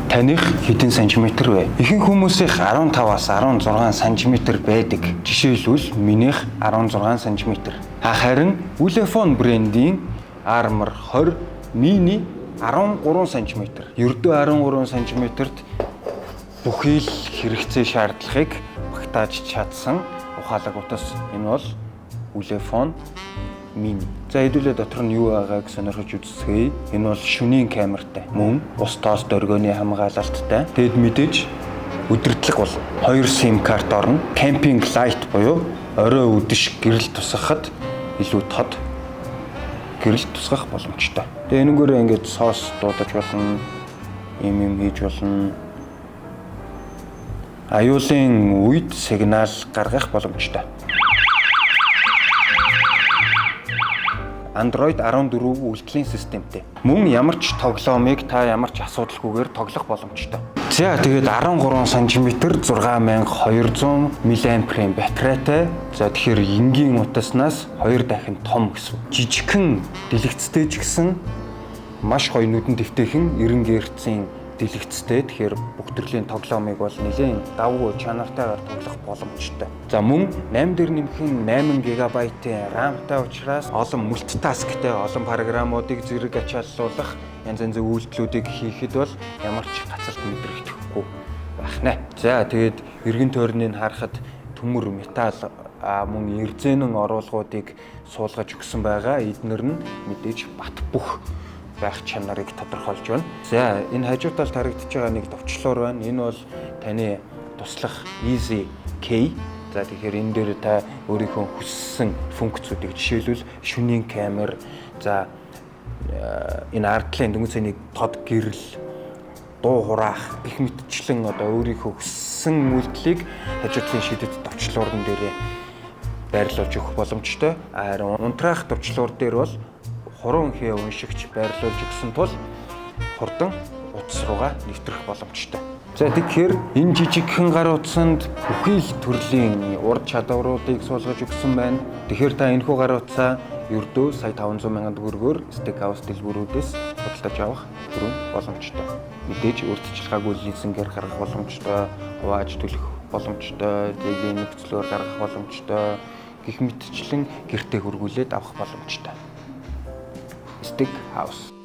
Таних хэдэн сантиметр вэ? Ихэнх хүмүүсийнх 15-аас 16 сантиметр байдаг. Жишээлбэл минийх 16 сантиметр. Харин Ulefone брендийн Armor 20 Mini 13 сантиметр. Ердөө 13 сантиметрт бүхий л хэрэгцээ шаардлагыг багтааж чадсан ухаалаг утас. Энэ бол Ulefone Mini. За хэдүүлээ дотор нь юу байгааг сонирхож үзсгэе. Энэ бол шөнийн камертай. Мөн ус тоос дөргөөний хамгаалалттай. Тэгэд мэдээж өдөртлөг бол 2 SIM карт орно. Camping light буюу орой үдэш гэрэл тусгахад илүү тод гэрэл тусгах боломжтой. Тэгээ энэгээр ингээд соос дуудаж болно. Ийм хийж болно. Аюулын үед сигнал гаргах боломжтой. Android 14 үйлдвэрлэлийн системтэй. Мөн ямар ч тоглоомыг та ямар ч асуудалгүйгээр тоглох боломжтой. За тэгээд 13 см 6200 мАh батарейтай. За тэгэхээр энгийн утаснаас 2 дахин том гэсэн. Жижигхэн дэлгэцтэй ч гэсэн маш гоё нүдэн дэвтэйхэн 90 Гц-ийн дэлгэцтэй. Тэгэхээр бүх төрлийн тоглоомыг бол нэлээд давуу чанартайгаар тоглох боломжтой. За мөн 8 дээр нэмэх 8 ГБ-ийн RAM-тай учраас олон мультитасктай олон програмуудыг зэрэг ачааллуулах янз янзын үйлдэлүүдийг хийхэд бол ямар ч гацалт мэдрэгдэхгүй байх нэ. За тэгээд эргэн тойрныг харахад төмөр металл мөн эрзэнэн оруулгуудыг суулгаж өгсөн байгаа. Эднэр нь мэдээж бат бөх байх чанарыг тодорхойлж байна. За энэ хажуу талд харагдаж байгаа нэг товчлуур байна. Энэ бол таны туслах Easy Key. За тэгэхээр энэ дээр та өөрийнхөө хүссэн функцүүдийг жишээлбэл шөнийн камер, за энэ ардлын дөнгөж цэнийг тод гэрэл, дуу хураах гэх мэтчлэн одоо өөрийнхөө хүссэн үйлдэлийг хажуу талын шидэт товчлуурн дээрээ байрлуулж өгөх боломжтой. Харин унтраах товчлуур дээр бол хуран хээ уншигч байрлуулж өгсөн тул хурдан утас руугаа нэвтрэх боломжтой. За тэгэхээр энэ жижигхэн гар утсанд бүхий л төрлийн урд чадваруудыг суулгаж өгсөн байна. Тэгэхээр та энэхүү гар утсаа ердөө сая 500 мянган төгрөгөөр Steakhouse дэлгүүрүүдээс худалдаж авах бүрэн боломжтой. Мэдээж урьдчилгаагүй лизингээр гаргах боломжтой, хувааж төлөх боломжтой, зээлийн нөхцлөөр гаргах боломжтой, гэх мэтчлэн гэртээ хөргүүлээд авах боломжтой. Steakhouse